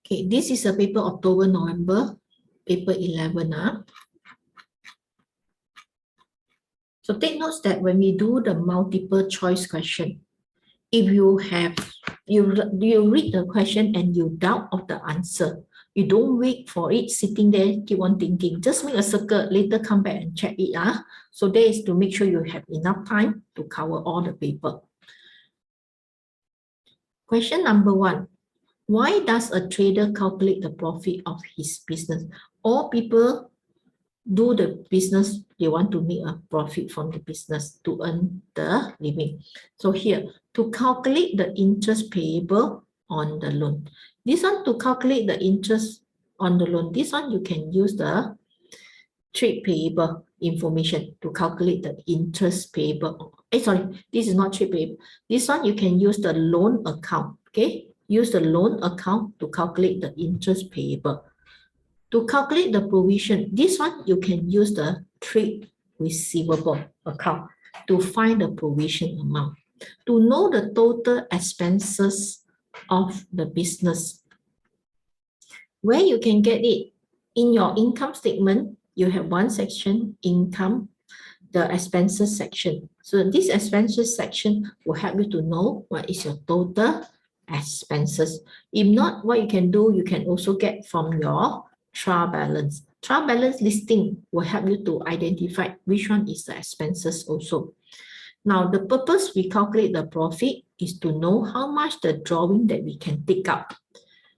Okay, this is a paper October, November, paper 11. So take notes that when we do the multiple choice question, if you read the question and you doubt of the answer, you don't wait for it sitting there, keep on thinking. Just make a circle, later come back and check it. So that is to make sure you have enough time to cover all the paper. Question number 1. Why does a trader calculate the profit of his business? All people do the business, they want to make a profit from the business to earn the living. So here, to calculate the interest payable on the loan. This one, to calculate the interest on the loan, this one you can use the trade payable information to calculate the interest payable. Sorry, this is not trade payable. This one you can use the loan account, okay? Use the loan account to calculate the interest payable. To calculate the provision, this one you can use the trade receivable account to find the provision amount. To know the total expenses of the business, where you can get it, in your income statement, you have one section, income, the expenses section. So this expenses section will help you to know what is your total expenses. If not, what you can do, you can also get from your trial balance. Trial balance listing will help you to identify which one is the expenses also. Now, the purpose we calculate the profit is to know how much the drawing that we can take up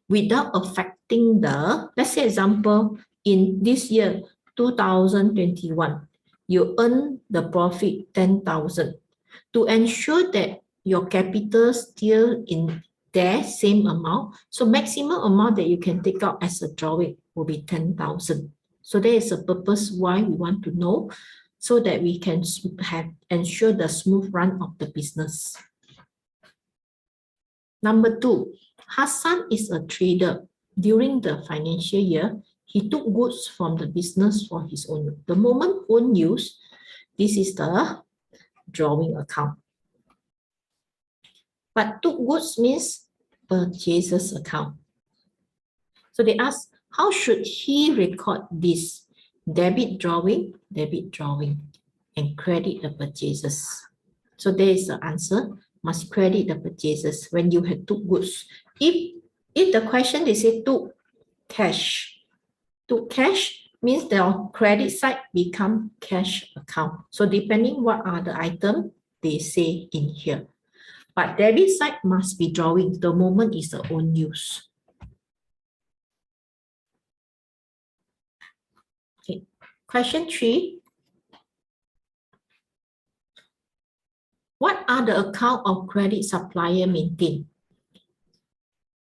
without affecting the, let's say example, in this year, 2021, you earn the profit 10,000. To ensure that your capital still in there, same amount, so maximum amount that you can take out as a drawing will be 10,000. So there is a purpose why we want to know, so that we can ensure the smooth run of the business. Number 2, Hassan is a trader. During the financial year, he took goods from the business for his own use. The moment own use, this is the drawing account. But took goods means purchases account. So they ask, how should he record this? Debit drawing, and credit the purchases. So there is the answer, must credit the purchases when you had took goods. If the question they say took cash means the credit side become cash account. So depending what are the item they say in here. But debit side must be drawing. The moment is the own use. Okay. Question 3. What are the account of credit supplier maintained?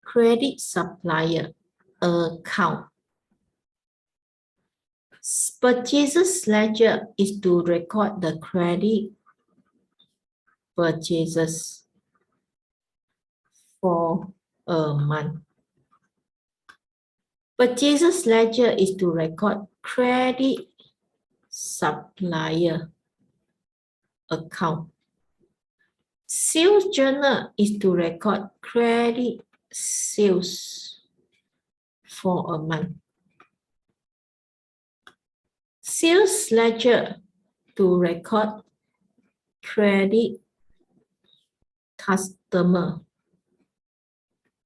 Credit supplier account. Purchases ledger is to record the credit purchases for a month. Purchases ledger is to record credit supplier account. Sales journal is to record credit sales for a month. Sales ledger to record credit customer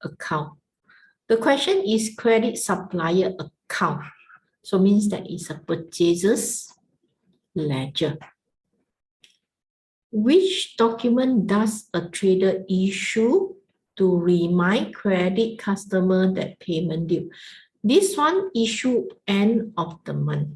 account. The question is credit supplier account. So means that it's a purchases ledger. Which document does a trader issue to remind credit customer that payment due? This one issue end of the month.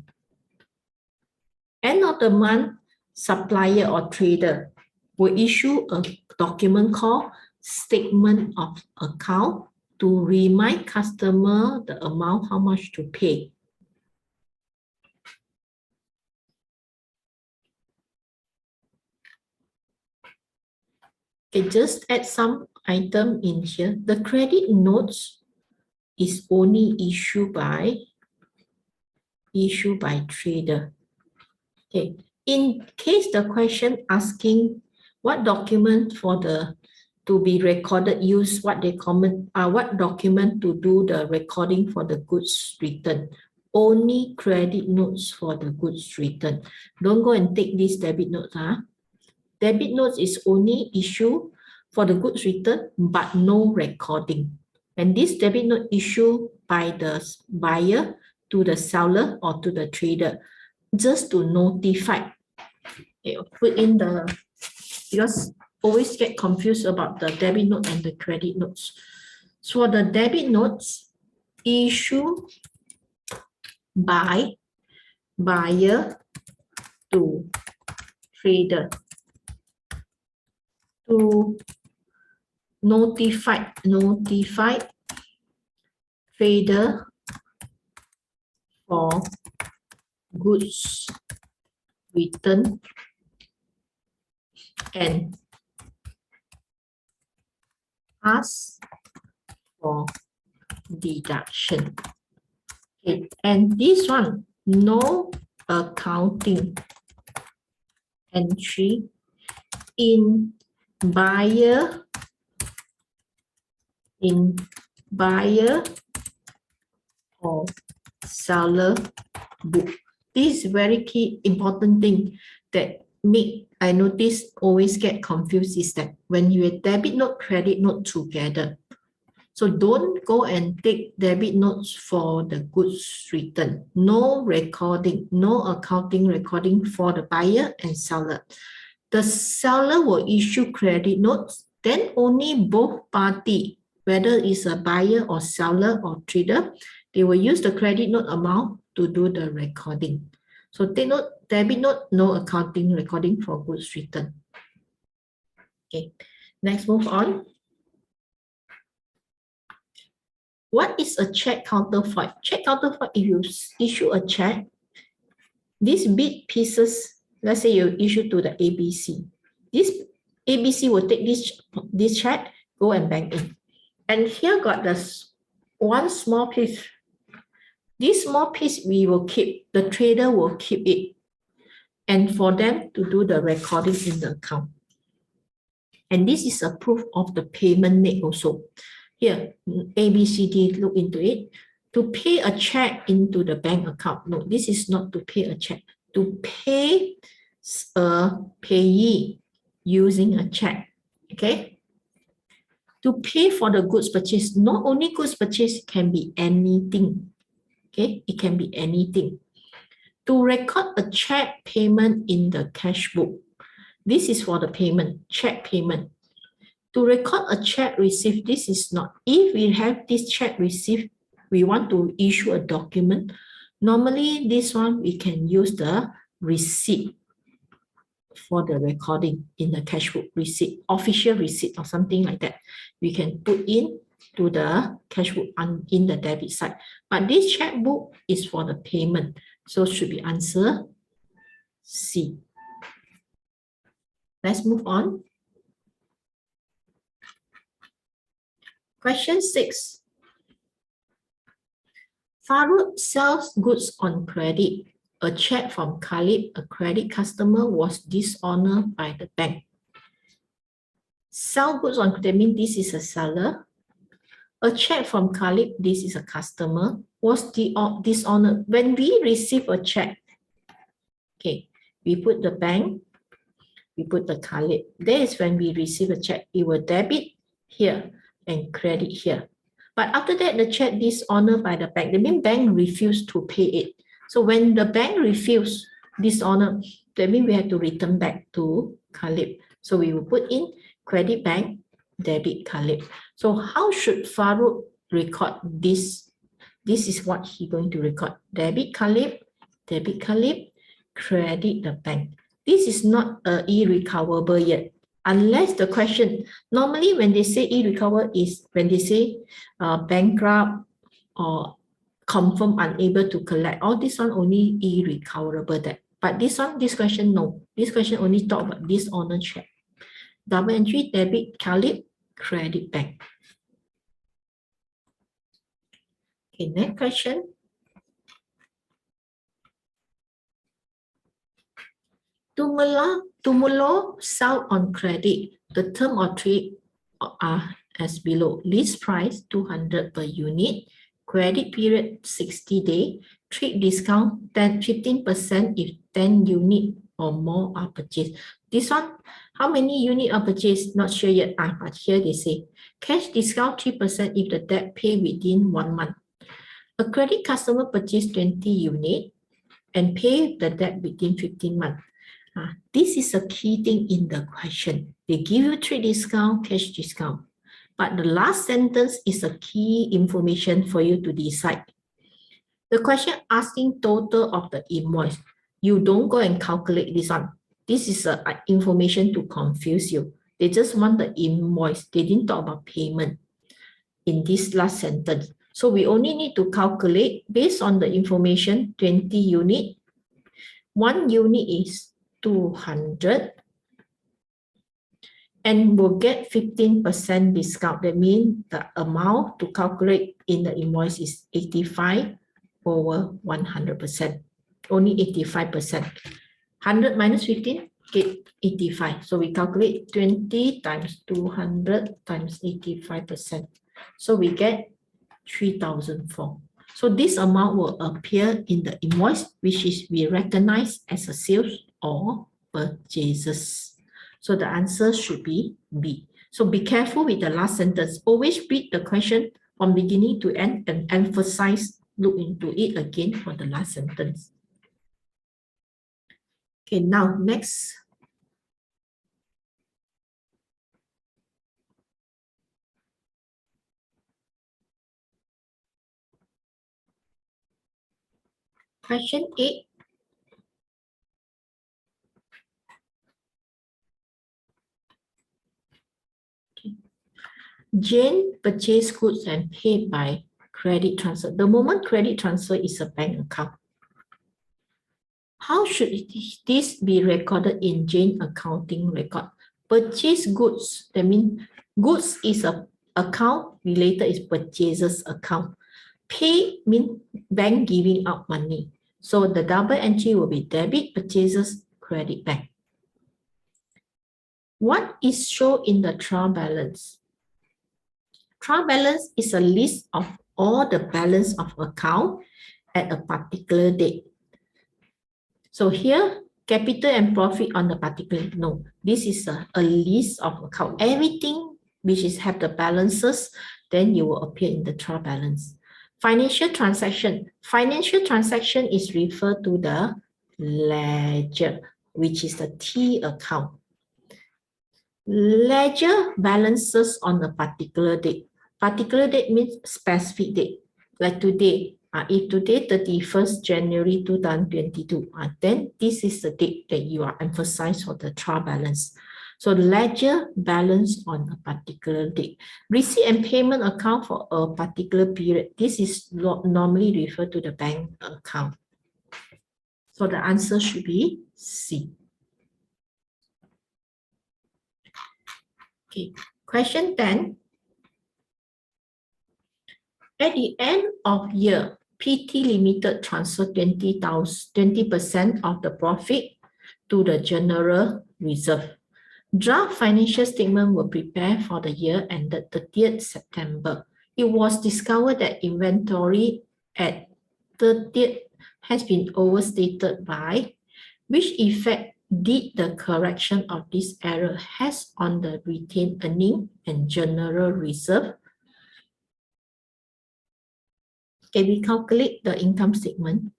End of the month, supplier or trader will issue a document called statement of account to remind customer the amount how much to pay. Okay, just add some item in here. The credit notes is only issued by trader. Okay, in case the question asking what document for the to be recorded, use what they comment, what document to do the recording for the goods return. Only credit notes for the goods return. Don't go and take these debit notes. Debit notes is only issue for the goods return, but no recording. And this debit note issued by the buyer to the seller or to the trader, just to notify. Okay, put in the, because always get confused about the debit note and the credit notes. So the debit notes issued by buyer to trader to notify trader for goods return and ask for deduction. Okay, and this one, no accounting entry in buyer or seller book. This is very key important thing that I notice always get confused is that when you debit note, credit note together. So don't go and take debit notes for the goods return. No recording, no accounting recording for the buyer and seller. The seller will issue credit notes, then only both parties, whether it's a buyer or seller or trader, they will use the credit note amount to do the recording. So take note, debit note, no accounting recording for goods return. Okay, next move on. What is a check counterfoil? Check counterfoil, if you issue a check, these big pieces, let's say you issue to the ABC. This ABC will take this check, go and bank in. And here got this one small piece. This small piece we will keep, the trader will keep it. And for them to do the recording in the account. And this is a proof of the payment made also. Here, ABCD, look into it. To pay a check into the bank account. No, this is not to pay a check. To pay a payee using a check. Okay. To pay for the goods purchase. Not only goods purchase, can be anything. Okay, it can be anything. To record a check payment in the cash book. This is for the payment, check payment. To record a check received, this is not. If we have this check received, we want to issue a document. Normally, this one, we can use the receipt for the recording in the cash book, receipt, official receipt or something like that. We can put in to the cash book in the debit side. But this checkbook is for the payment. So should be answer C. Let's move on. Question 6. Farooq sells goods on credit. A check from Khalid, a credit customer, was dishonored by the bank. Sell goods on credit means this is a seller. A check from Khalid, this is a customer, was dishonored. When we receive a check, okay, we put the bank, we put the Khalid. That is when we receive a check. It will debit here and credit here. But after that, the check dishonored by the bank. That means bank refused to pay it. So when the bank refused dishonor, that means we have to return back to Khalid. So we will put in credit bank, debit Khalid. So how should Farooq record this? This is what he's going to record. Debit Khalid, credit the bank. This is not irrecoverable yet. Unless the question, normally when they say irrecoverable is when they say bankrupt or confirm unable to collect. All this one only irrecoverable that. But this one, this question, no. This question only talk about dishonor check. Double entry, debit Khalid, credit bank. Okay, next question. Tumulo sell on credit. The term of trade are as below. List price 200 per unit, credit period 60 day, trade discount 15% if 10 unit or more are purchased. This one, how many unit are purchased? Not sure yet. But here they say cash discount 3% if the debt pay within 1 month. A credit customer purchased 20 unit and pay the debt within 15 months. This is a key thing in the question. They give you trade discount, cash discount. But the last sentence is a key information for you to decide. The question asking total of the invoice. You don't go and calculate this one. This is information to confuse you. They just want the invoice. They didn't talk about payment in this last sentence. So we only need to calculate based on the information 20 unit. 1 unit is 200 and we'll get 15% discount. That means the amount to calculate in the invoice is 85 over 100%. Only 85%. 100 minus 15 get 85. So we calculate 20 times 200 times 85%. So we get 3,004. So this amount will appear in the invoice, which is we recognize as a sales or purchases. So the answer should be B. So be careful with the last sentence. Always read the question from beginning to end and emphasize, look into it again for the last sentence. Okay, now next. Question 8. Jane purchased goods and paid by credit transfer. The moment credit transfer is a bank account. How should this be recorded in Jane accounting record? Purchase goods, that means goods is a account, related is purchases account. Pay means bank giving out money. So the double entry will be debit, purchases, credit bank. What is shown in the trial balance? Trial balance is a list of all the balance of account at a particular date. So here, capital and profit on the particular, no, this is a list of account. Everything which is have the balances, then you will appear in the trial balance. Financial transaction. Financial transaction is referred to the ledger, which is the T account. Ledger balances on a particular date. Particular date means specific date. Like today, if today 31st January 2022, then this is the date that you are emphasized for the trial balance. So ledger balance on a particular date. Receipt and payment account for a particular period. This is normally referred to the bank account. So the answer should be C. Okay, question 10. At the end of year, PT Limited transfer 20% of the profit to the general reserve. Draft financial statement were prepared for the year ended 30th September. It was discovered that inventory at 30th has been overstated by which effect did the correction of this error has on the retained earning and general reserve. Okay, we calculate the income statement.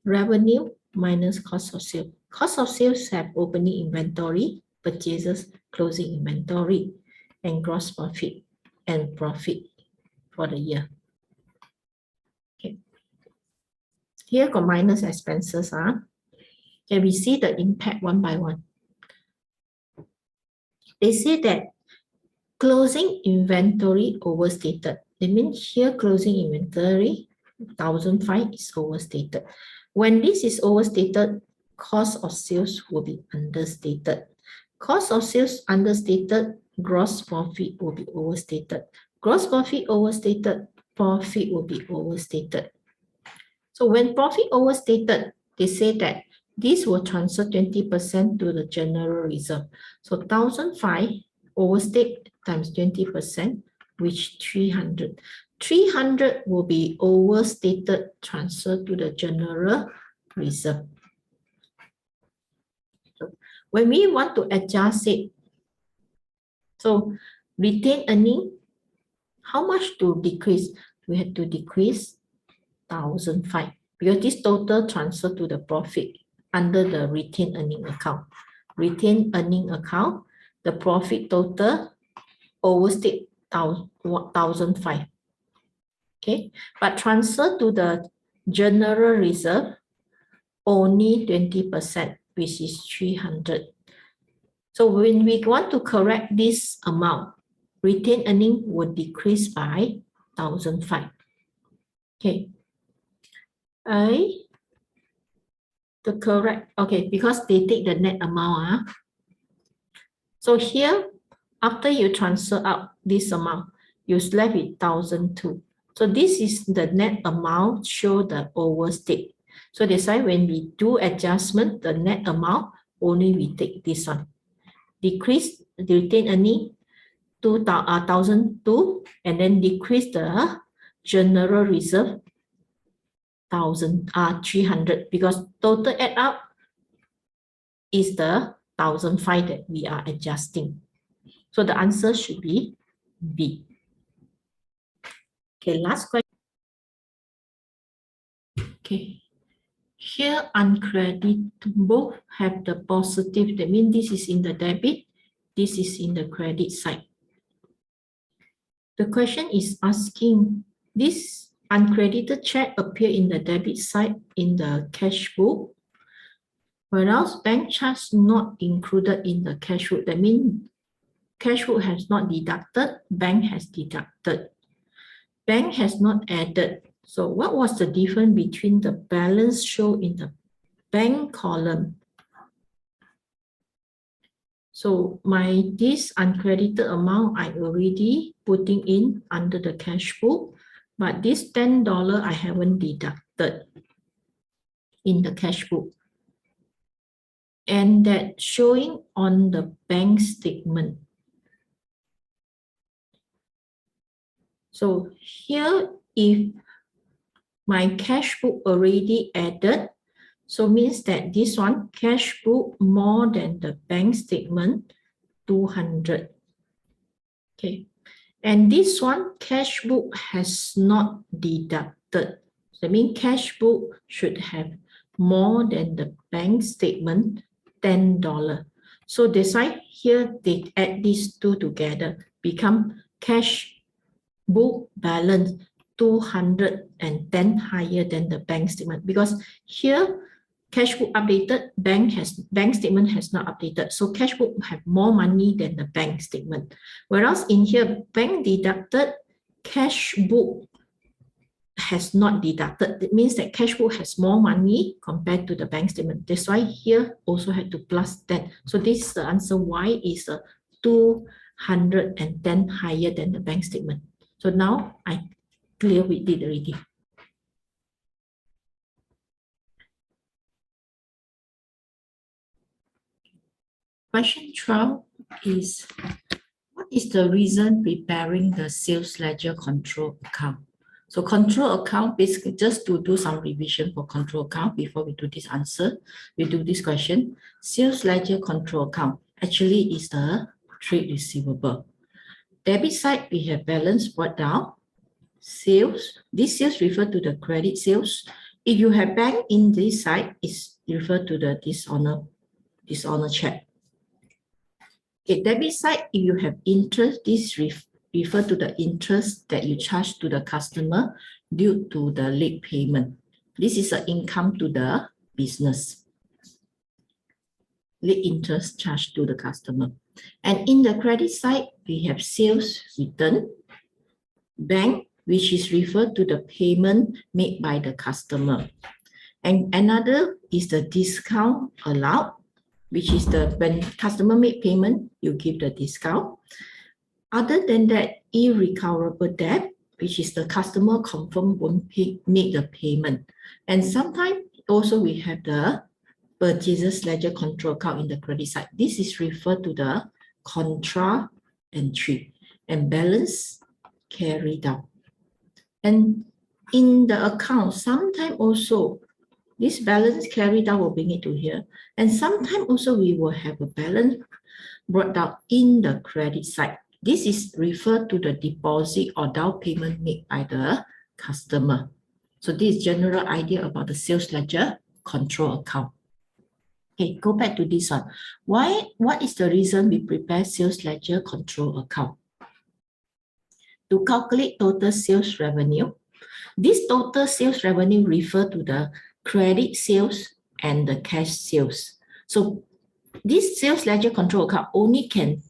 Revenue minus cost of sales. Cost of sales have opening inventory, purchases, closing inventory, and gross profit and profit for the year. Okay. Here got minus expenses. Okay, we see the impact one by one. They say that closing inventory overstated. They mean here closing inventory 1,005 is overstated. When this is overstated, cost of sales will be understated. Cost of sales understated, gross profit will be overstated. Gross profit overstated, profit will be overstated. So when profit overstated, they say that this will transfer 20% to the general reserve. So 1,005 overstate times 20%, which 300. 300 will be overstated transfer to the general reserve. So when we want to adjust it, so retained earning, how much to decrease? We have to decrease 1,005 because this total transfer to the profit under the retained earning account. Retained earning account, the profit total overstate 1,005. Okay, but transfer to the general reserve only 20%, which is 300. So when we want to correct this amount, retained earning would decrease by 1,005. Okay. The correct, okay, because they take the net amount. So here, after you transfer out this amount, you're left with 1,002. So this is the net amount, show the overstate. So that's why when we do adjustment, the net amount, only we take this one. Decrease the retained earning to 1,002 and then decrease the general reserve 300 because total add up is the 1,005 that we are adjusting. So the answer should be B. Okay, last question. Okay, here uncredited both have the positive. That means this is in the debit, this is in the credit side. The question is asking this uncredited check appear in the debit side in the cash book, whereas bank charge not included in the cash book. That means cash book has not deducted, bank has deducted. Bank has not added. So what was the difference between the balance shown in the bank column? So this uncredited amount I already putting in under the cash book, but this $10 I haven't deducted in the cash book. And that showing on the bank statement. So here, if my cash book already added, so means that this one cash book more than the bank statement 200. Okay, and this one cash book has not deducted. That means cash book should have more than the bank statement $10. So that's why here they add these two together, become cash book balance 210 higher than the bank statement, because here cash book updated, bank statement has not updated. So cash book have more money than the bank statement. Whereas in here, bank deducted, cash book has not deducted. It means that cash book has more money compared to the bank statement. That's why here also had to plus 10. So this is the answer. Why is 210 higher than the bank statement? So now I clear with it already. Question 12 is, what is the reason preparing the sales ledger control account? So control account, basically just to do some revision for control account before we do this answer, we do this question. Sales ledger control account actually is the trade receivable. Debit side, we have balance brought down. Sales, this sales refer to the credit sales. If you have bank in this side, it's refer to the dishonor check. Okay, debit side, if you have interest, this refer to the interest that you charge to the customer due to the late payment. This is an income to the business. Late interest charged to the customer. And in the credit side, we have sales return, bank, which is referred to the payment made by the customer. And another is the discount allowed, which is when customer make payment, you give the discount. Other than that, irrecoverable debt, which is the customer confirm won't make the payment. And sometimes also we have the purchases ledger control account in the credit side. This is referred to the contra entry, and balance carried out. And in the account, sometimes also this balance carried out will bring it to here. And sometimes also we will have a balance brought down in the credit side. This is referred to the deposit or down payment made by the customer. So this is general idea about the sales ledger control account. Okay, go back to this one. What is the reason we prepare sales ledger control account? To calculate total sales revenue. This total sales revenue refer to the credit sales and the cash sales. So this sales ledger control account only can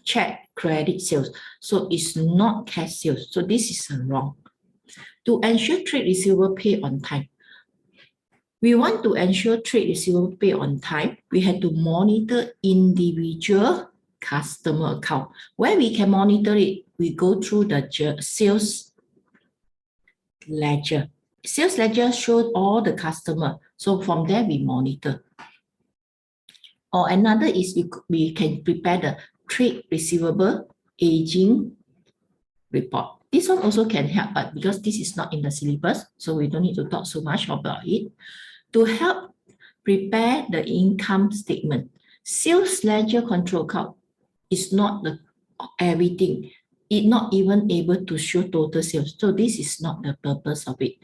check credit sales. So it's not cash sales. So this is wrong. To ensure trade receivable pay on time. We want to ensure trade receivable pay on time. We have to monitor individual customer account. Where we can monitor it, we go through the sales ledger. Sales ledger shows all the customer. So from there, we monitor. Or another is we can prepare the trade receivable aging report. This one also can help, but because this is not in the syllabus, so we don't need to talk so much about it. To help prepare the income statement, sales ledger control account is not the everything. It's not even able to show total sales. So this is not the purpose of it.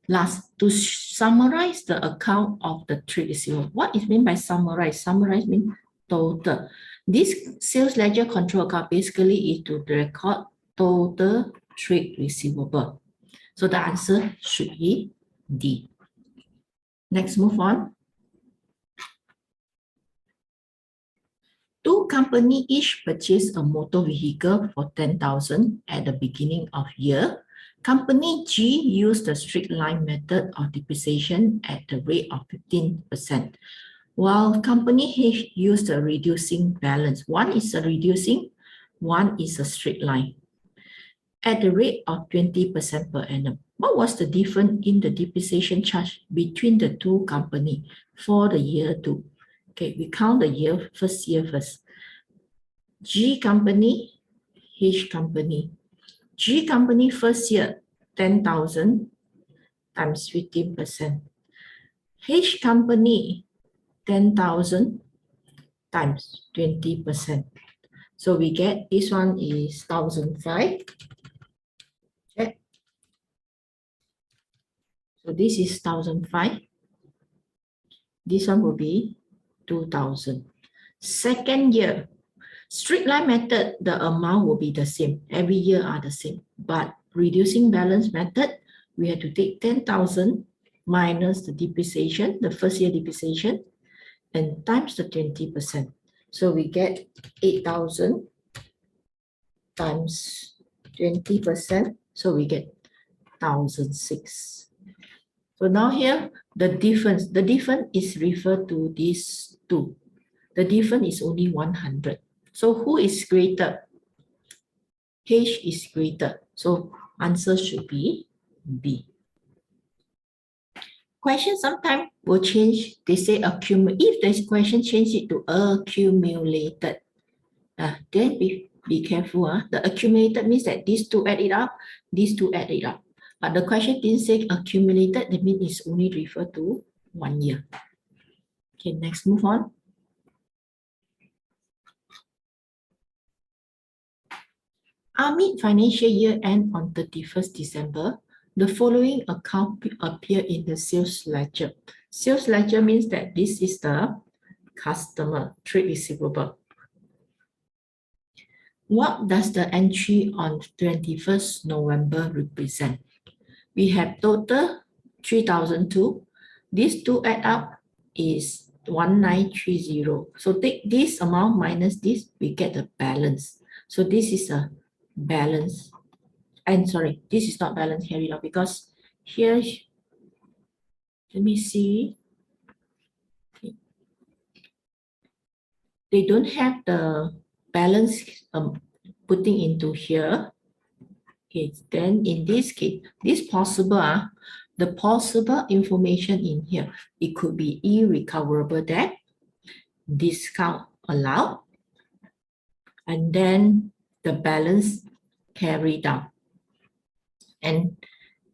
Last, to summarize the account of the trade receivable. What is meant by summarize? Summarize means total. This sales ledger control account basically is to record total trade receivable. So the answer should be D. Next, move on. Two companies each purchased a motor vehicle for 10,000 at the beginning of year. Company G used the straight line method of depreciation at the rate of 15%, while Company H used a reducing balance. One is a reducing, one is a straight line at the rate of 20% per annum. What was the difference in the depreciation charge between the two companies for the year 2? Okay, we count the year, first year first. G company, H company. G company first year, 10,000 times 15%. H company, 10,000 times 20%. So we get this one is 1,005. Okay. So this is 1,005. This one will be 2,000. Second year, straight line method, the amount will be the same. Every year are the same. But reducing balance method, we have to take 10,000 minus the depreciation, the first year depreciation, and times the 20%. So we get 8,000 times 20%. So we get 1,006. So now here, the difference is referred to these two. The difference is only 100. So who is greater? H is greater. So answer should be B. Question sometimes will change. They say accumulate. If this question change it to accumulated, then be careful. The accumulated means that these two add it up, these two add it up. But the question didn't say accumulated, that means it's only referred to 1 year. Okay, next, move on. Amid financial year end on 31st December, the following account appear in the sales ledger. Sales ledger means that this is the customer trade receivable. What does the entry on 21st November represent? We have total 3,002. These two add up is 1930. So take this amount minus this, we get the balance. So this is a balance. And sorry, this is not balance here, because here, let me see. Okay. They don't have the balance putting into here. Okay, then in this case, this possible, the possible information in here, it could be irrecoverable debt, discount allowed, and then the balance carry down. And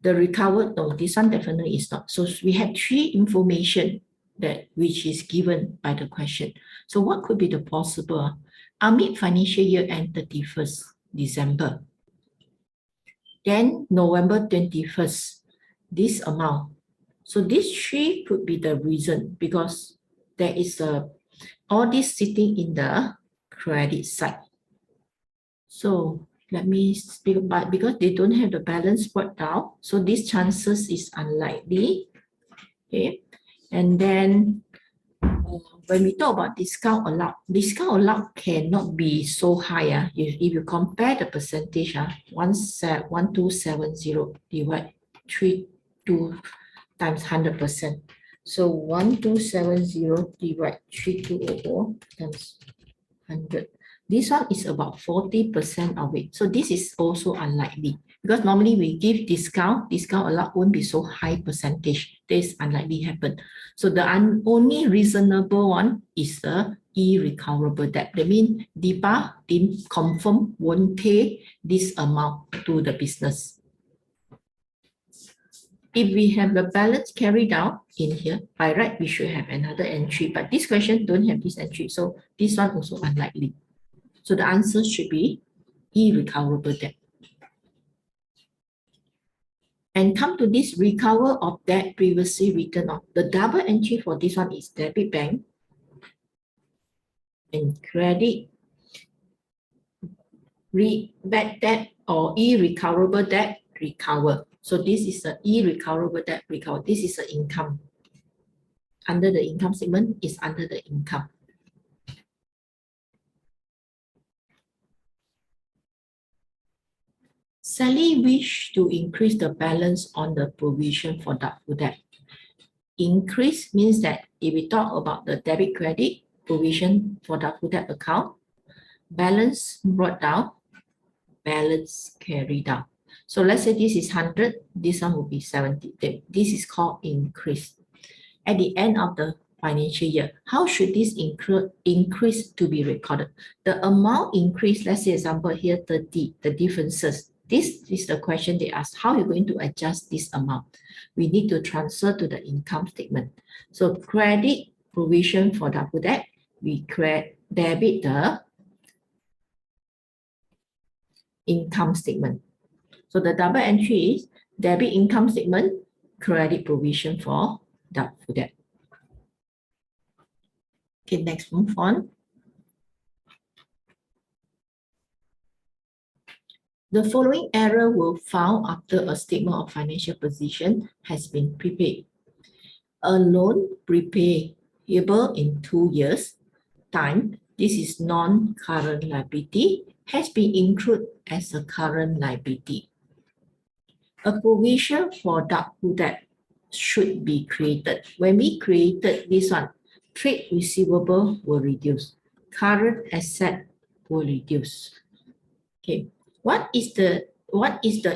the recovered, no, this one definitely is not. So we have three information that which is given by the question. So what could be the possible? Amid financial year end 31st December. Then November 21st, this amount. So these three could be the reason because there is all this sitting in the credit side. So let me speak about, because they don't have the balance brought down, so these chances is unlikely. Okay, and then when we talk about discount allowed cannot be so high. If you compare the percentage, 1270 divide 32 times 100%. So 1270 divide 3200 times 100. This one is about 40% of it. So this is also unlikely because normally we give discount allowed won't be so high percentage. This unlikely happen. So the only reasonable one is the irrecoverable debt. That means DIPA didn't confirm, won't pay this amount to the business. If we have the balance carried out in here, by right, we should have another entry, but this question don't have this entry. So this one also unlikely. So the answer should be irrecoverable debt. And come to this recover of debt previously written off. The double entry for this one is debit bank and credit, bad debt or irrecoverable debt, recover. So this is the irrecoverable debt, recover. This is the income. Under the income statement is under the income. Sally wished to increase the balance on the provision for doubtful debt. Increase means that if we talk about the debit credit provision for doubtful debt account, balance brought down, balance carried down. So let's say this is 100, this one will be 70. This is called increase. At the end of the financial year, how should this increase to be recorded? The amount increase, let's say example here 30, the differences. This is the question they ask, how are you going to adjust this amount? We need to transfer to the income statement. So credit provision for doubtful debt, we debit the income statement. So the double entry is debit income statement, credit provision for doubtful debt. Okay, next move on. The following error will found after a statement of financial position has been prepaid. A loan prepayable in 2 years' time, this is non-current liability, has been included as a current liability. A provision for doubtful debt should be created. When we created this one, trade receivable will reduce, current asset will reduce. Okay. What is the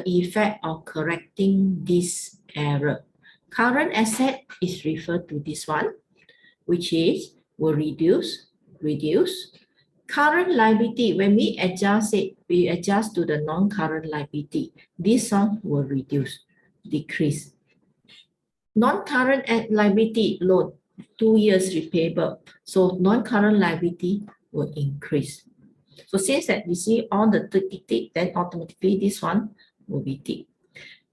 effect of correcting this error? Current asset is referred to this one, which is will reduce. Current liability, when we adjust it, we adjust to the non-current liability. This one will reduce, decrease. Non-current liability loan, 2 years repayable. So non-current liability will increase. So since that we see all the tick, then automatically this one will be tick.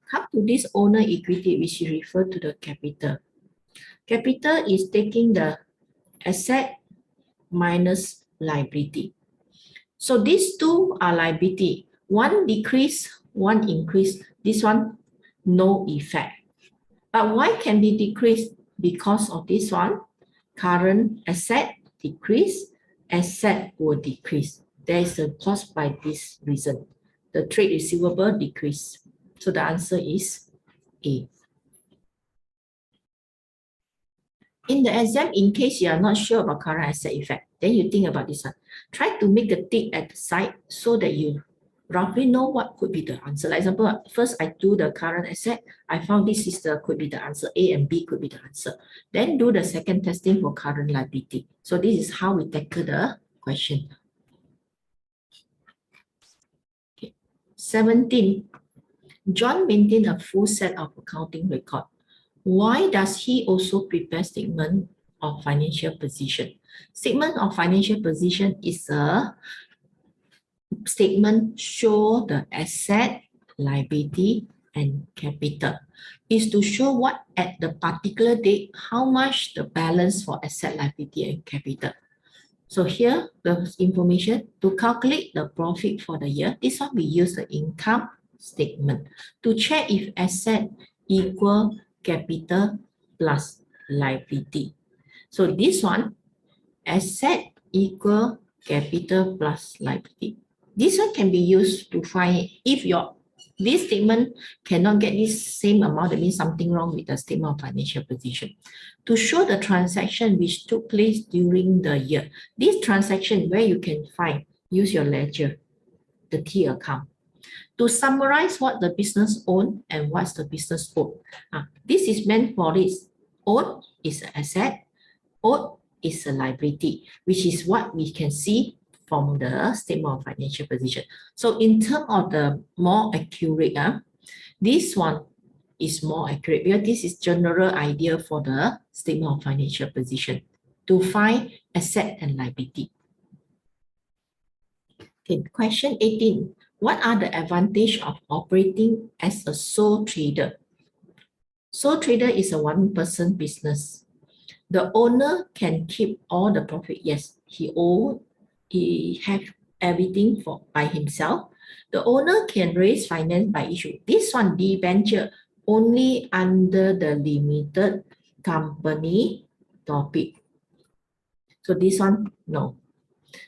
Come to this owner equity, which is referred to the capital. Capital is taking the asset minus liability. So these two are liability. One decrease, one increase. This one, no effect. But why can be decreased? Because of this one, current asset decrease, asset will decrease. There is a cause by this reason. The trade receivable decrease. So the answer is A. In the exam, in case you are not sure about current asset effect, then you think about this one. Try to make a tick at the side so that you roughly know what could be the answer. Like example, first I do the current asset. I found this is could be the answer. A and B could be the answer. Then do the second testing for current liability. So this is how we tackle the question. 17. John maintained a full set of accounting record. Why does he also prepare statement of financial position? Statement of financial position is a statement show the asset, liability, and capital. Is to show what at the particular date, how much the balance for asset, liability, and capital. So here, the information to calculate the profit for the year, this one we use the income statement to check if asset equal capital plus liability. So this one, asset equal capital plus liability. This one can be used to find if this statement cannot get this same amount, that means something wrong with the statement of financial position. To show the transaction which took place during the year. This transaction where you can find, use your ledger, the T account. To summarize what the business own and what's the business own. This is meant for its own is an asset, own is a liability, which is what we can see from the statement of financial position. So in terms of the more accurate, this one is more accurate because this is general idea for the statement of financial position to find asset and liability. Okay, question 18. What are the advantages of operating as a sole trader? Sole trader is a one-person business. The owner can keep all the profit. Yes, he have everything by himself. The owner can raise finance by issue. This one, debenture, only under the limited company topic. So this one, no.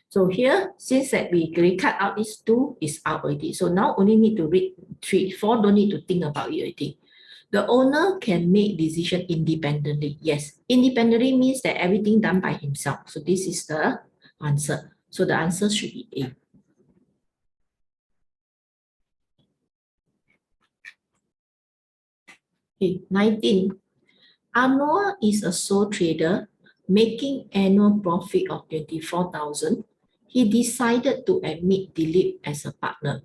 So here, since that we cut out these two, is out already. So now only need to read 3, 4, don't need to think about it already. The owner can make decision independently. Yes, independently means that everything done by himself. So this is the answer. So the answer should be A. Okay, 19. Anwar is a sole trader making annual profit of 24,000. He decided to admit Dilip as a partner.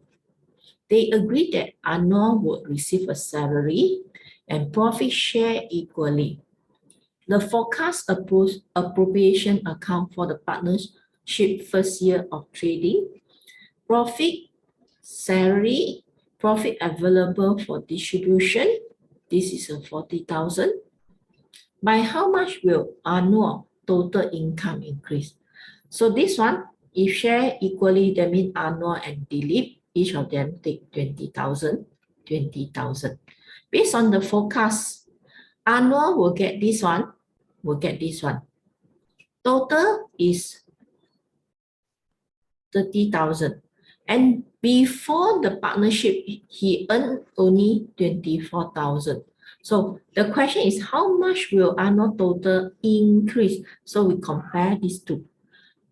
They agreed that Anwar would receive a salary and profit share equally. The forecast appropriation account for the partnership first year of trading, profit, salary, profit available for distribution. This is a 40,000. By how much will Anwar total income increase? So this one, if share equally, that means Anwar and Dilip, each of them take 20,000, 20,000. Based on the forecast, Anwar will get this one, will get this one. Total is 30,000. And before the partnership, he earned only 24,000. So the question is, how much will Anwar total increase? So we compare these two,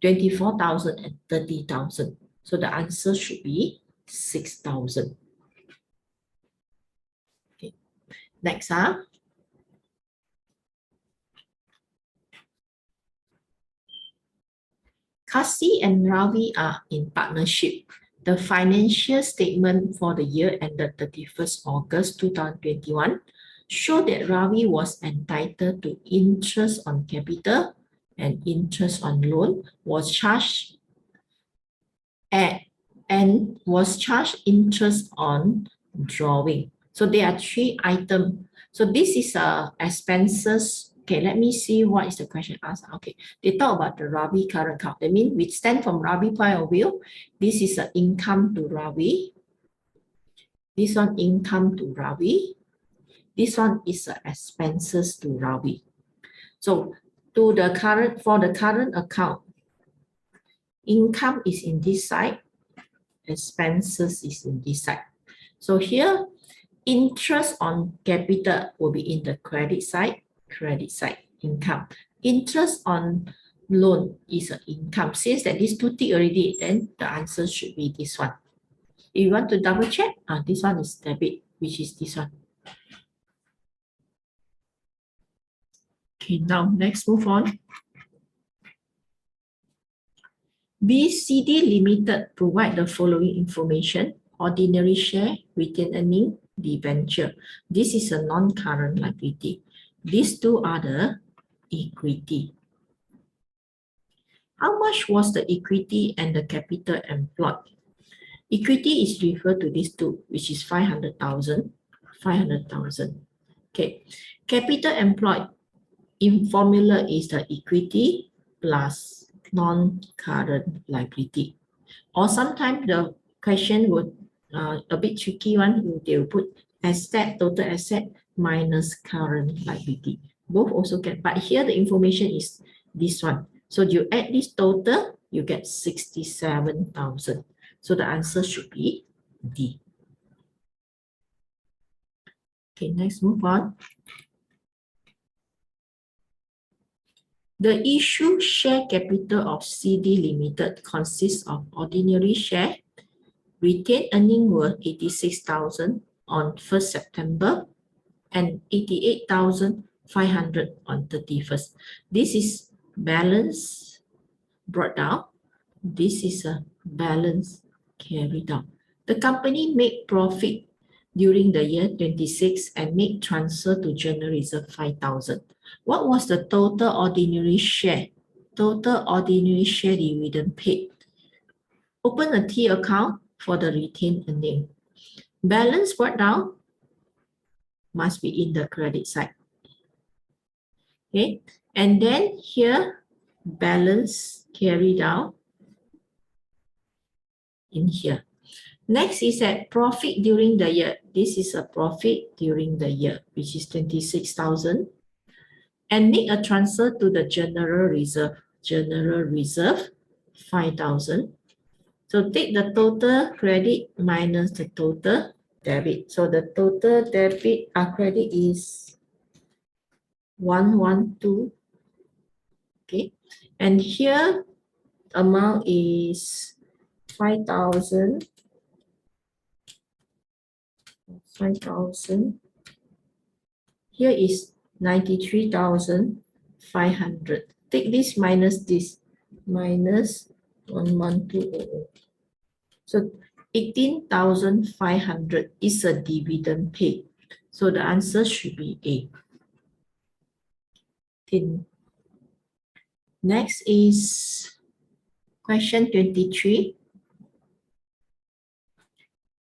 24,000 and 30,000. So the answer should be 6,000. Okay. Next, Kasi and Ravi are in partnership. The financial statement for the year ended 31st August 2021 show that Ravi was entitled to interest on capital and interest on loan, was charged and was charged interest on drawing. So there are 3 items. So this is expenses. Okay, let me see what is the question asked. Okay, they talk about the Ravi current account. That means we stand from Ravi point of view. This is an income to Ravi. This one income to Ravi. This one is expenses to Ravi. So for the current account, income is in this side, expenses is in this side. So here, interest on capital will be in the credit side, income. Interest on loan is an income. Since that these two tick already, then the answer should be this one. If you want to double check, this one is debit, which is this one. Okay, now next move on. BCD Limited provide the following information. ordinary share, retained earning, debenture. This is a non-current liability. These two are the equity. How much was the equity and the capital employed? Equity is referred to these two, which is 500,000, 500,000. Okay, capital employed in formula is the equity plus non-current liability. Or sometimes the question would a bit tricky one, they will put asset, total asset minus current liability. Both also get, but here the information is this one. So you add this total, you get 67,000. So the answer should be D. Okay, next move on. The issue share capital of CD Limited consists of ordinary share. Retained earnings were 86,000 on 1st September and 88,500 on 31st. This is balance brought down. This is a balance carried down. The company made profit during the year 26 and made transfer to general reserve 5,000. What was the total ordinary share? Total ordinary share dividend paid. Open a T account for the retained earning. Balance brought down must be in the credit side. Okay, and then here balance carried down in here. Next is that profit during the year. This is a profit during the year, which is 26,000. And make a transfer to the general reserve. General reserve, 5,000. So take the total credit minus the total debit. So the total debit credit is 112. Okay. And here amount is 5,000. 5,000. Here is 93,500. Take this minus this, minus 11200. So 18,500 is a dividend paid. So the answer should be A. Okay. Next is question 23.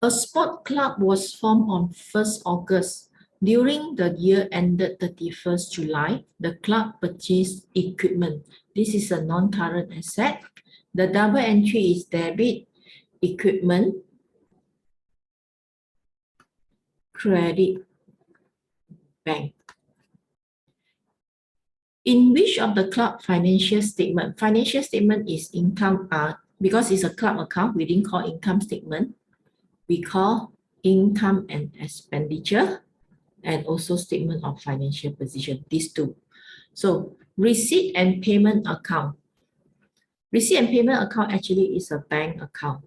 A sport club was formed on 1st August. During the year ended 31st July, the club purchased equipment. This is a non-current asset. The double entry is debit, equipment, credit, bank. In which of the club financial statement? Financial statement is income, because it's a club account, we didn't call income statement. We call income and expenditure and also statement of financial position, these two. So receipt and payment account. Receipt and payment account actually is a bank account.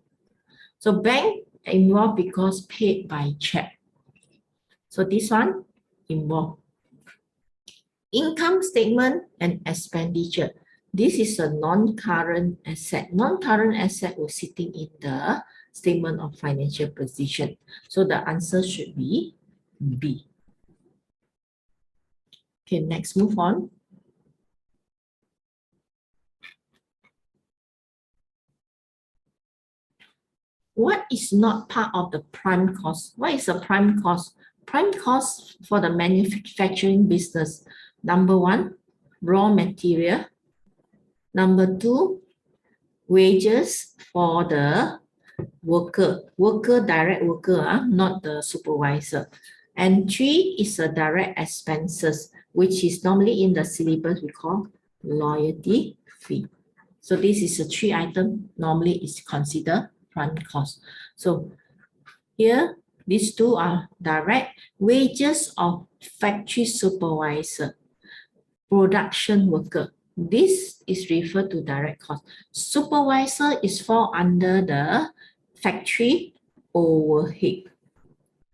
So bank involved because paid by check. So this one involved. Income statement and expenditure. This is a non-current asset. Non-current asset was sitting in the statement of financial position. So the answer should be B. Okay, next move on. What is not part of the prime cost? What is a prime cost? Prime cost for the manufacturing business. Number one, raw material. Number two, wages for the worker, direct worker, not the supervisor. And three is a direct expenses, which is normally in the syllabus we call loyalty fee. So this is a three item normally is considered prime cost. So here, these two are direct. Wages of factory supervisor, production worker. This is referred to direct cost. Supervisor is fall under the factory overhead.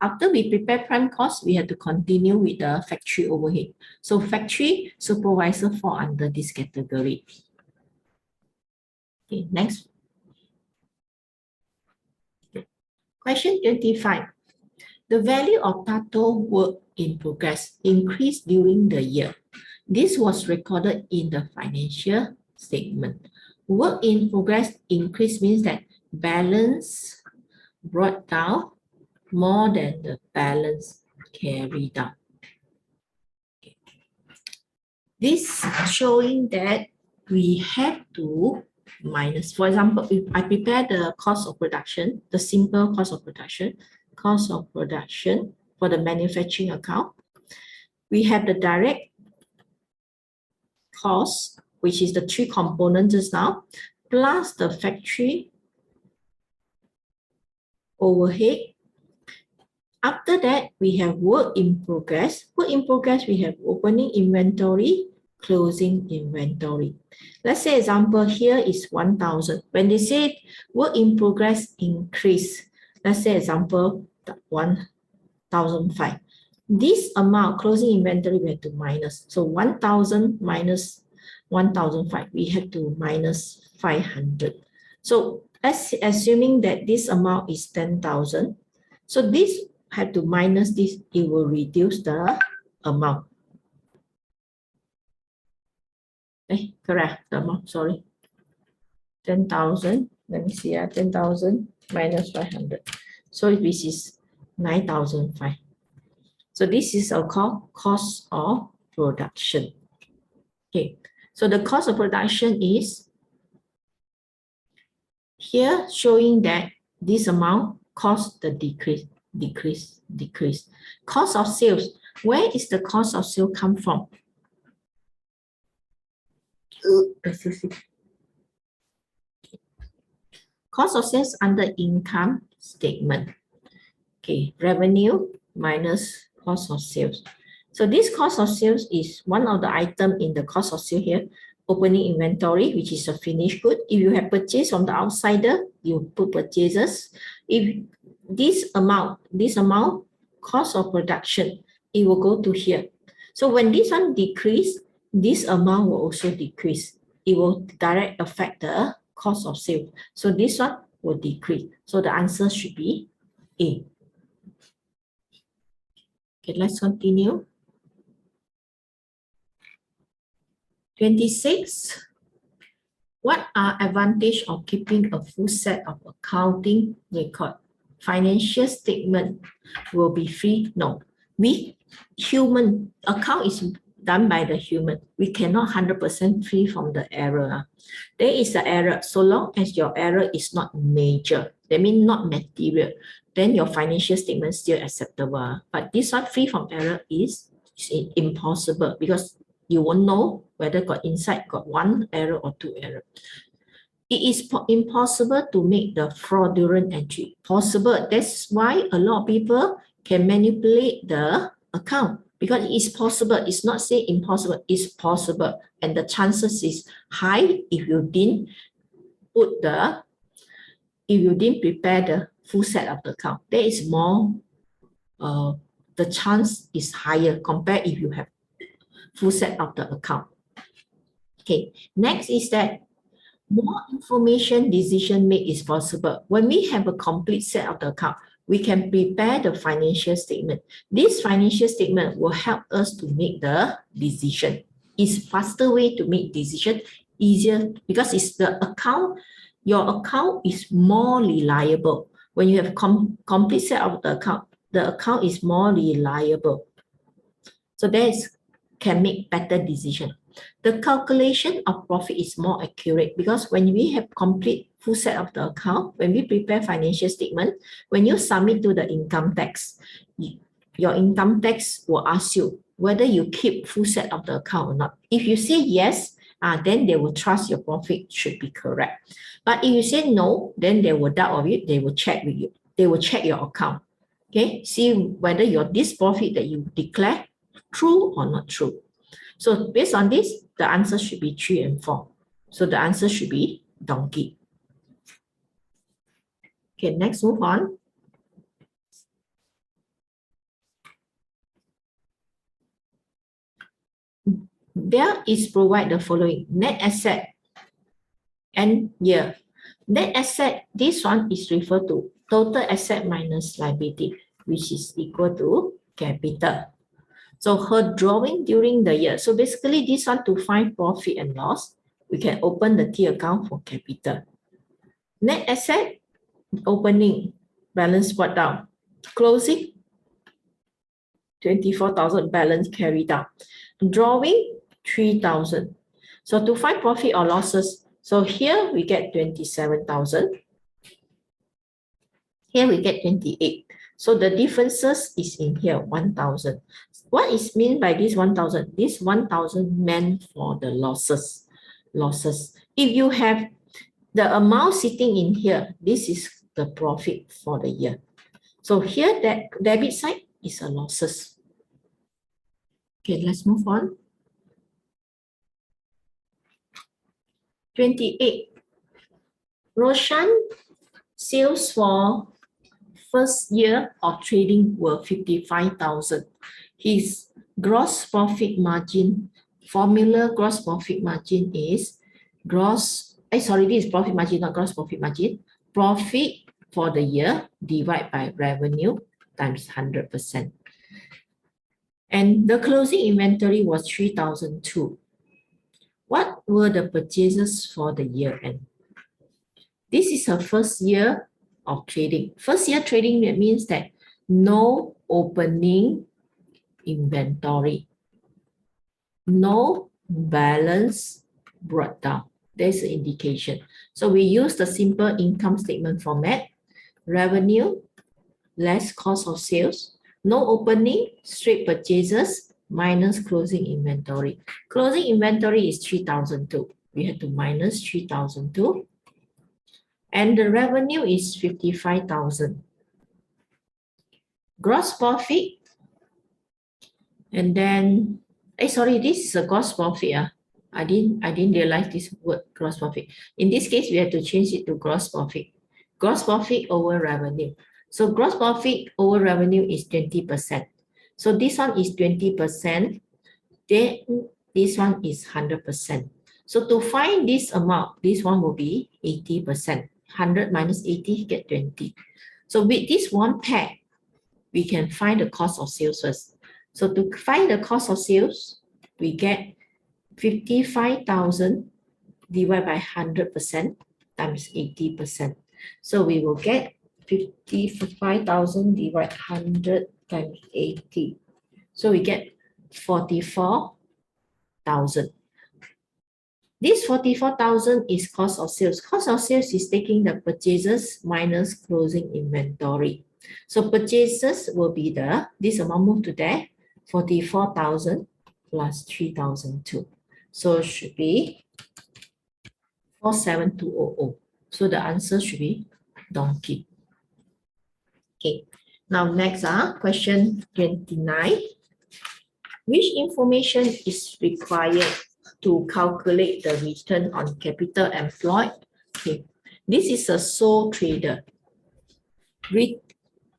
After we prepare prime cost, we have to continue with the factory overhead. So factory supervisor fall under this category. Okay, next. Question 25. The value of total work in progress increased during the year. This was recorded in the financial statement. Work in progress increase means that balance brought down more than the balance carried out. This showing that we have to minus. For example, if I prepare the cost of production, the simple cost of production for the manufacturing account, we have the direct cost, which is the three components just now, plus the factory overhead. After that, we have work in progress. Work in progress, we have opening inventory, closing inventory. Let's say example here is 1,000. When they say work in progress increase, let's say example 1,005. This amount closing inventory we have to minus. So 1,000 minus 1,005, we have to minus 500. So assuming that this amount is 10,000, so this have to minus this, it will reduce the amount. Correct, the amount, sorry. 10,000, let me see, 10,000 minus 500. So this is 9,005. So this is our cost of production. Okay, so the cost of production is here showing that this amount cost the decrease. Cost of sales, where is the cost of sale come from? Cost of sales under income statement. Okay, revenue minus cost of sales. So this cost of sales is one of the item in the cost of sale here. Opening inventory, which is a finished good. If you have purchased from the outsider, you put purchases. If this amount, cost of production, it will go to here. So when this one decrease, this amount will also decrease. It will directly affect the cost of sale. So this one will decrease. So the answer should be A. Okay, let's continue. 26. What are advantage of keeping a full set of accounting record? Financial statement will be free? No. Human account is done by the human. We cannot 100% free from the error. There is an error. So long as your error is not major, that means not material, then your financial statement is still acceptable. But this one free from error is impossible because you won't know whether got inside got one error or two error. It is impossible to make the fraudulent entry. Possible. That's why a lot of people can manipulate the account because it is possible. It's not say impossible. It's possible, and the chances is high if you didn't prepare the full set of the account. There is more. The chance is higher compared if you have full set of the account. Okay, next is that more information decision made is possible. When we have a complete set of the account, we can prepare the financial statement. This financial statement will help us to make the decision. It's faster way to make decision, easier because it's the account. Your account is more reliable. When you have complete set of the account is more reliable. So that can make better decision. The calculation of profit is more accurate because when we have complete full set of the account, when we prepare financial statement, when you submit to the income tax, your income tax will ask you whether you keep full set of the account or not. If you say yes, then they will trust your profit should be correct. But if you say no, then they will doubt of it. They will check with you. They will check your account. Okay, see whether this profit that you declare true or not true. So based on this, the answer should be 3 and 4. So the answer should be donkey. Okay, next move on. There is provide the following net asset and year. Net asset, this one is referred to total asset minus liability, which is equal to capital. So her drawing during the year. So basically this one, to find profit and loss, we can open the T account for capital. Net asset, opening, balance brought down. Closing, 24,000, balance carried down. Drawing, 3,000. So to find profit or losses, so here we get 27,000. Here we get 28. So the differences is in here, 1,000. What is meant by this 1,000? This 1,000 meant for the losses. If you have the amount sitting in here, this is the profit for the year. So here, that debit side is a losses. Okay, let's move on. 28. Roshan sales for first year of trading were 55,000. His gross profit margin, formula gross profit margin is this is profit margin, not gross profit margin. Profit for the year divided by revenue times 100%. And the closing inventory was 3,002. What were the purchases for the year end? This is her first year of trading. First year trading, that means that no opening inventory, no balance brought down. There's an indication. So we use the simple income statement format. Revenue less cost of sales, no opening, straight purchases minus closing inventory. Closing inventory is 3,002. We have to minus 3,002. And the revenue is 55,000. Gross profit, and then, this is a gross profit. I didn't realize this word gross profit. In this case, we have to change it to gross profit. Gross profit over revenue. So gross profit over revenue is 20%. So this one is 20%. Then this one is 100%. So to find this amount, this one will be 80%. 100 minus 80, get 20. So with this one pack, we can find the cost of sales first. So to find the cost of sales, we get 55,000 divided by 100% times 80%. So we will get 55,000 divided 100 times 80. So we get 44,000. This 44,000 is cost of sales. Cost of sales is taking the purchases minus closing inventory. So purchases will be this amount moved to there, 44,000 plus 3,002. So it should be 47200. So the answer should be donkey. Okay, now next, question 29. Which information is required to calculate the return on capital employed? Okay, this is a sole trader.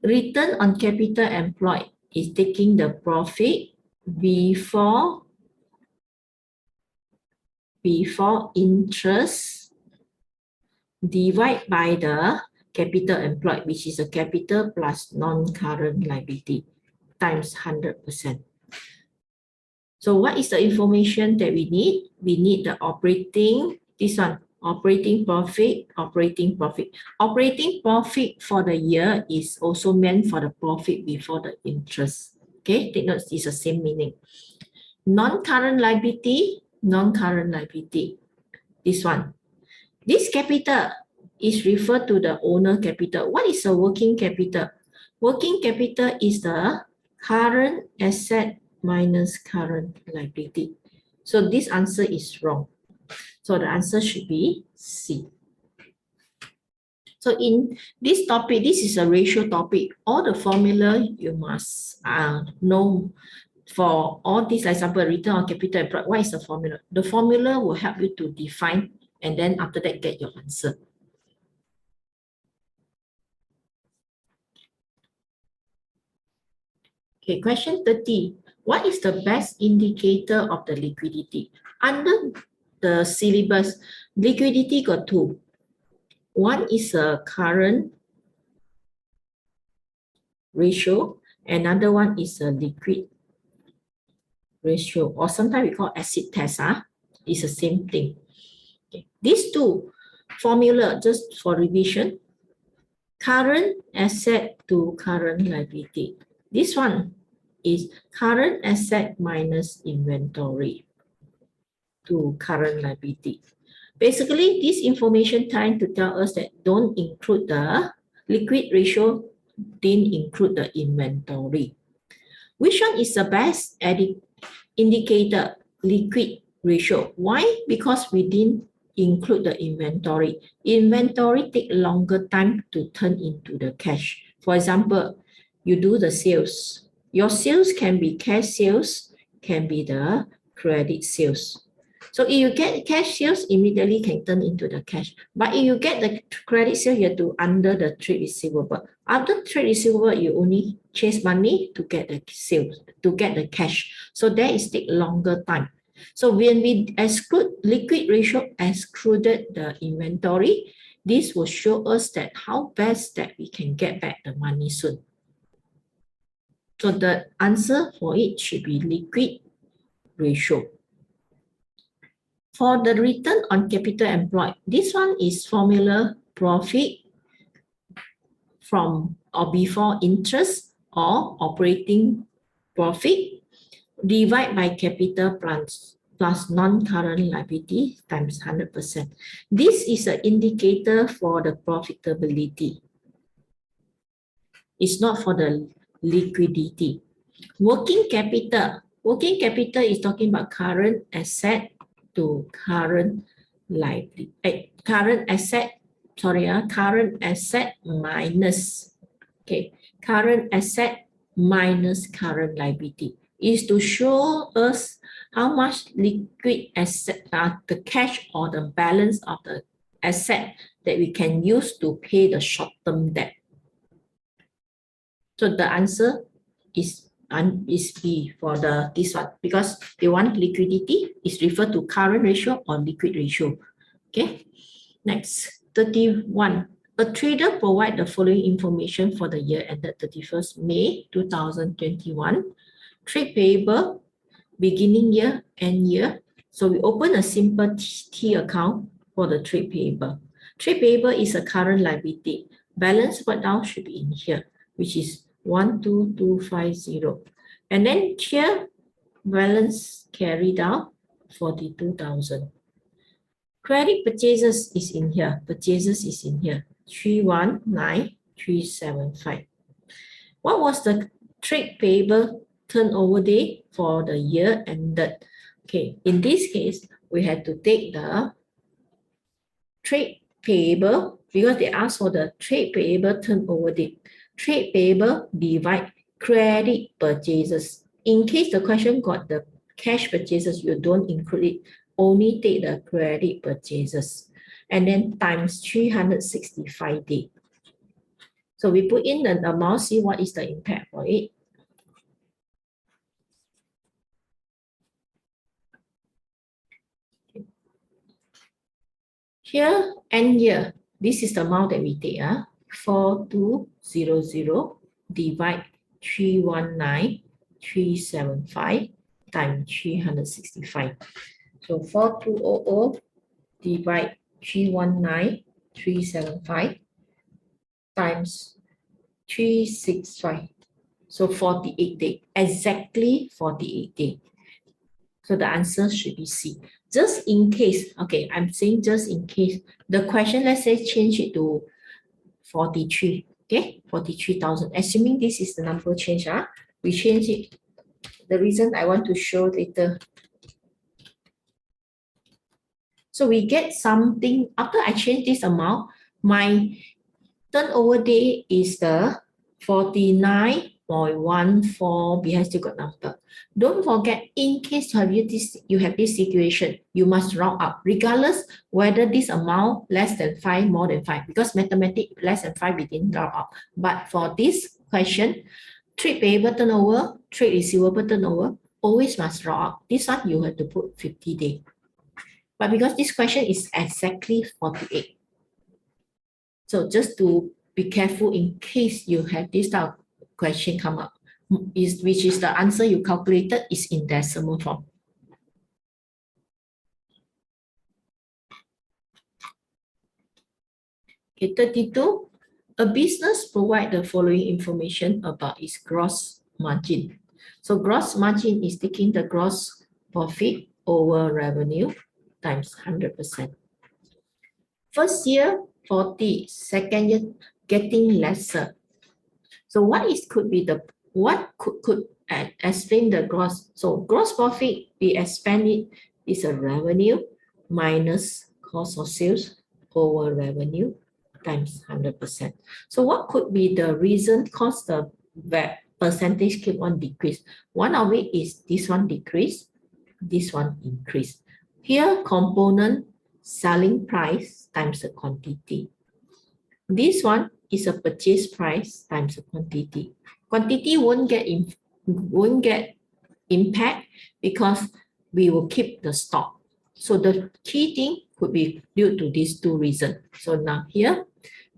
Return on capital employed is taking the profit before interest divided by the capital employed, which is a capital plus non-current liability, times 100%. So what is the information that we need? We need the operating profit. Operating profit for the year is also meant for the profit before the interest. Okay, take note, it's the same meaning. Non-current liability, this one. This capital is referred to the owner capital. What is the working capital? Working capital is the current asset minus current liability. So this answer is wrong. So the answer should be C. So in this topic, this is a ratio topic. All the formula you must know. For all these, example, return on capital employed, what is the formula? The formula will help you to define, and then after that, get your answer. Okay, question 30. What is the best indicator of the liquidity? Under the syllabus, liquidity got two. One is a current ratio. Another one is a liquid ratio, or sometimes we call acid test. It's the same thing. Okay. These two formula, just for revision, current asset to current liability. This one is current asset minus inventory to current liability. Basically, this information trying to tell us that don't include the liquid ratio, didn't include the inventory. Which one is the best indicator? Liquid ratio. Why? Because we didn't include the inventory. Inventory take longer time to turn into the cash. For example, you do the sales. Your sales can be cash sales, can be the credit sales. So if you get cash sales, immediately can turn into the cash. But if you get the credit sale, you have to under the trade receivable. After trade receivable, you only chase money to get the sales, to get the cash. So that is take longer time. So when we exclude liquid ratio, excluded the inventory, this will show us that how best that we can get back the money soon. So the answer for it should be liquid ratio. For the return on capital employed, this one is formula profit from or before interest or operating profit divide by capital plus non-current liability times 100%. This is an indicator for the profitability. It's not for the liquidity. Working capital is talking about current asset to current liability. Current asset minus, okay, current asset minus current liability is to show us how much liquid asset, the cash or the balance of the asset that we can use to pay the short-term debt. So the answer is B for this one, because they want liquidity is referred to current ratio or liquid ratio. Okay, next 31. A trader provide the following information for the year ended 31st May 2021. Trade payable, beginning year, end year. So we open a simple T account for the trade payable. Trade payable is a current liability. Balance what now should be in here, which is 12250. And then here, balance carried out 42,000. Credit purchases is in here. Purchases is in here. 319,375. What was the trade payable turnover day for the year ended? Okay, in this case, we had to take the trade payable because they asked for the trade payable turnover date. Trade payable divide credit purchases. In case the question got the cash purchases, you don't include it. Only take the credit purchases. And then times 365 days. So we put in the amount, see what is the impact for it. Here, end year, this is the amount that we take. 4200 divide 319,375 times 365. So 4200 divide 319,375 times 365. So 48 days, exactly 48 days. So the answer should be C. Just in case, okay, I'm saying just in case, the question, let's say change it to 43, okay, 43,000. Assuming this is the number change, we change it. The reason I want to show later. So we get something, after I change this amount, my turnover day is the 49.14, behind still got number. Don't forget, in case you have this situation, you must round up, regardless whether this amount less than 5, more than 5, because mathematics less than 5 we didn't round up. But for this question, trade payable turnover, trade receivable turnover, always must round up. This one you have to put 50 days. But because this question is exactly 48. So just to be careful in case you have this type of question come up, which is the answer you calculated is in decimal form. Okay, 32. A business provides the following information about its gross margin. So gross margin is taking the gross profit over revenue times 100%. First year, 40. Second year, getting lesser. So could be the, could explain the gross? So gross profit, we expand it, is a revenue minus cost of sales over revenue times 100%. So what could be the reason cause the percentage keep on decrease? One of it is this one decrease, this one increase. Here, component selling price times the quantity. This one is a purchase price times the quantity. Quantity won't get impact because we will keep the stock. So the key thing could be due to these two reasons. So now here,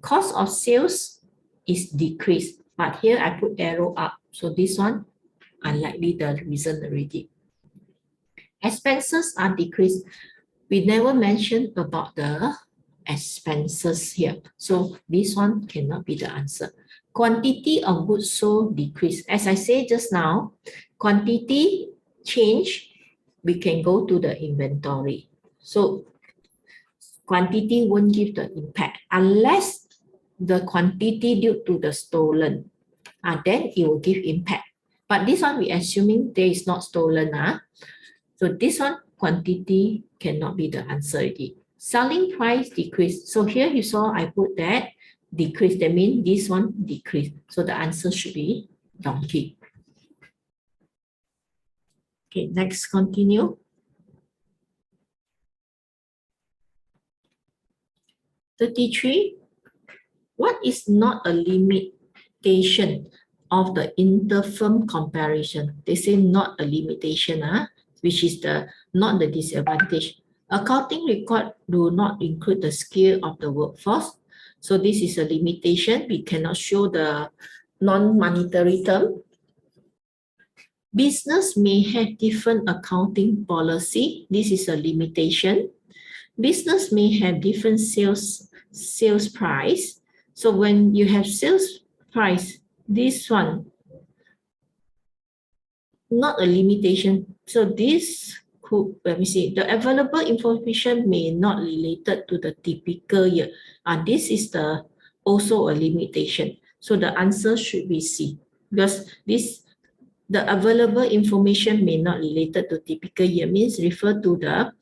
cost of sales is decreased, but here I put arrow up. So this one, unlikely the reason already. Expenses are decreased. We never mentioned about the expenses here. So this one cannot be the answer. Quantity of goods sold decrease. As I said just now, quantity change, we can go to the inventory. So quantity won't give the impact unless the quantity due to the stolen. Then it will give impact. But this one we assuming there is not stolen. So this one quantity cannot be the answer already. Selling price decrease. So here you saw I put that decrease. That means this one decrease. So the answer should be donkey. Okay, next continue. 33. What is not a limitation of the interfirm comparison? They say not a limitation, which is not the disadvantage. Accounting record do not include the skill of the workforce. So this is a limitation. We cannot show the non-monetary term. Business may have different accounting policy. This is a limitation. Business may have different sales price. So when you have sales price, this one, not a limitation. So this could, let me see, the available information may not related to the typical year. This is also a limitation. So the answer should be C, because the available information may not related to typical year means refer to the,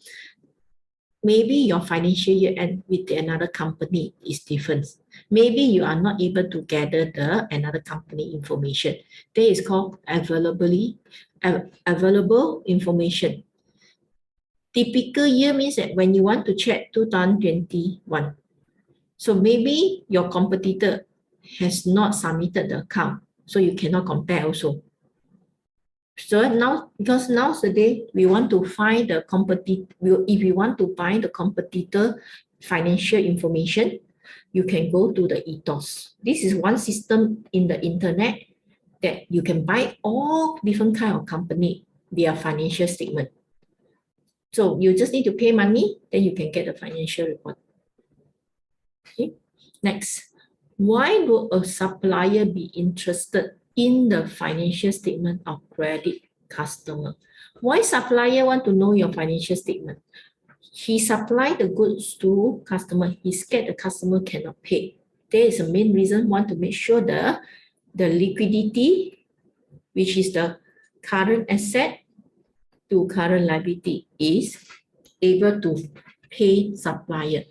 maybe your financial year end with another company is different. Maybe you are not able to gather another company information. That is called available information. Typical year means that when you want to check 2021. So maybe your competitor has not submitted the account, so you cannot compare also. So now, because nowadays we want to find the competitor, if you want to find the competitor financial information, you can go to the Ethos. This is one system in the internet that you can buy all different kind of company, their financial statement. So you just need to pay money, then you can get the financial report. Okay, next. Why would a supplier be interested in the financial statement of credit customer? Why supplier want to know your financial statement? He supplied the goods to customer. He scared the customer cannot pay. There is a main reason, want to make sure the liquidity, which is the current asset to current liability, is able to pay supplier.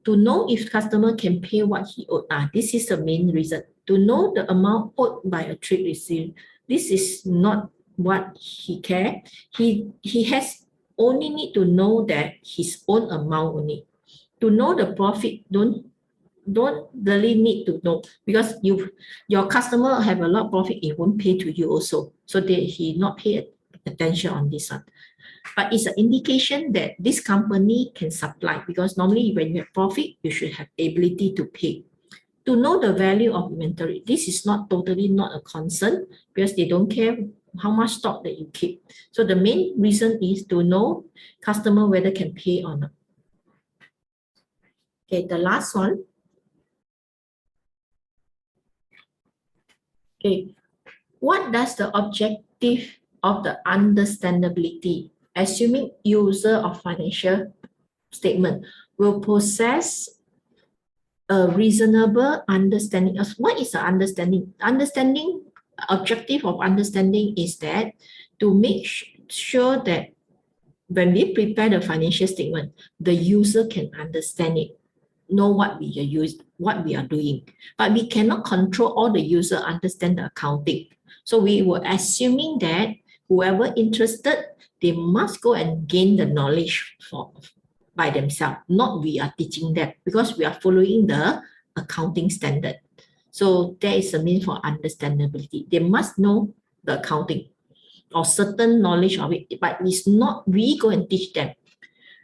To know if customer can pay what he owed. This is the main reason. To know the amount owed by a trade receiver. This is not what he care. He has only need to know that his own amount only. To know the profit, don't really need to know, because your customer have a lot of profit, it won't pay to you also. So he not pay attention on this one. But it's an indication that this company can supply, because normally when you have profit, you should have ability to pay. to know the value of inventory. This is not totally not a concern because they don't care how much stock that you keep. So the main reason is to know customer whether can pay or not. Okay, the last one. Okay, what does the objective of the understandability, assuming user of financial statement will possess a reasonable understanding of what is the understanding? Understanding, objective of understanding is that to make sure that when we prepare the financial statement, the user can understand it, know what we are doing. But we cannot control all the user understand the accounting. So we were assuming that whoever interested, they must go and gain the knowledge by themselves, not we are teaching them, because we are following the accounting standard. So there is a mean for understandability. They must know the accounting or certain knowledge of it, but it's not we go and teach them.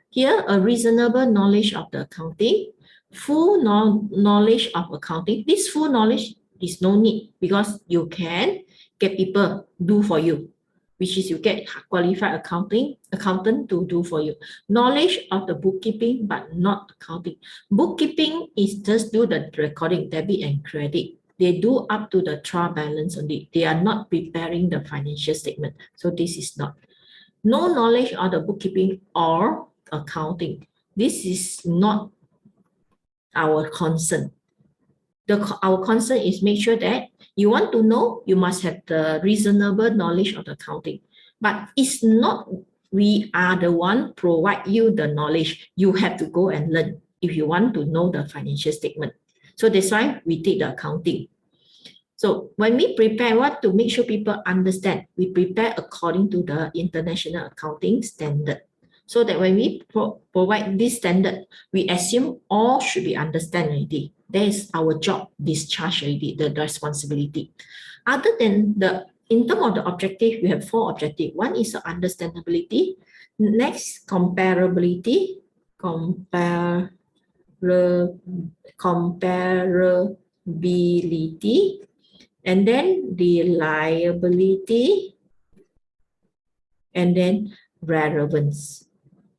Here, a reasonable knowledge of the accounting, full knowledge of accounting. This full knowledge is no need because you can get people do for you, which is you get qualified accountant to do for you. Knowledge of the bookkeeping, but not accounting. Bookkeeping is just do the recording, debit and credit. They do up to the trial balance only. They are not preparing the financial statement. So this is not. No knowledge of the bookkeeping or accounting. This is not our concern. Our concern is make sure that you want to know, you must have the reasonable knowledge of the accounting. But it's not we are the one provide you the knowledge. You have to go and learn if you want to know the financial statement. So that's why we take the accounting. So when we prepare, what to make sure people understand, we prepare according to the International Accounting Standard. So that when we provide this standard, we assume all should be understand already. That is our job, discharge already, the responsibility. Other than in terms of the objective, we have 4 objectives. One is the understandability. Next, comparability, comparability, and then reliability, and then relevance.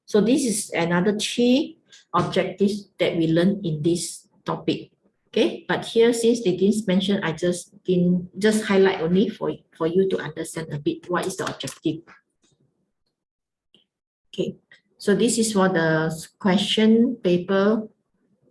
So this is another 3 objectives that we learn in this topic. Okay, but here since they didn't mention, I just highlight only for you to understand a bit what is the objective. Okay, so this is for the question paper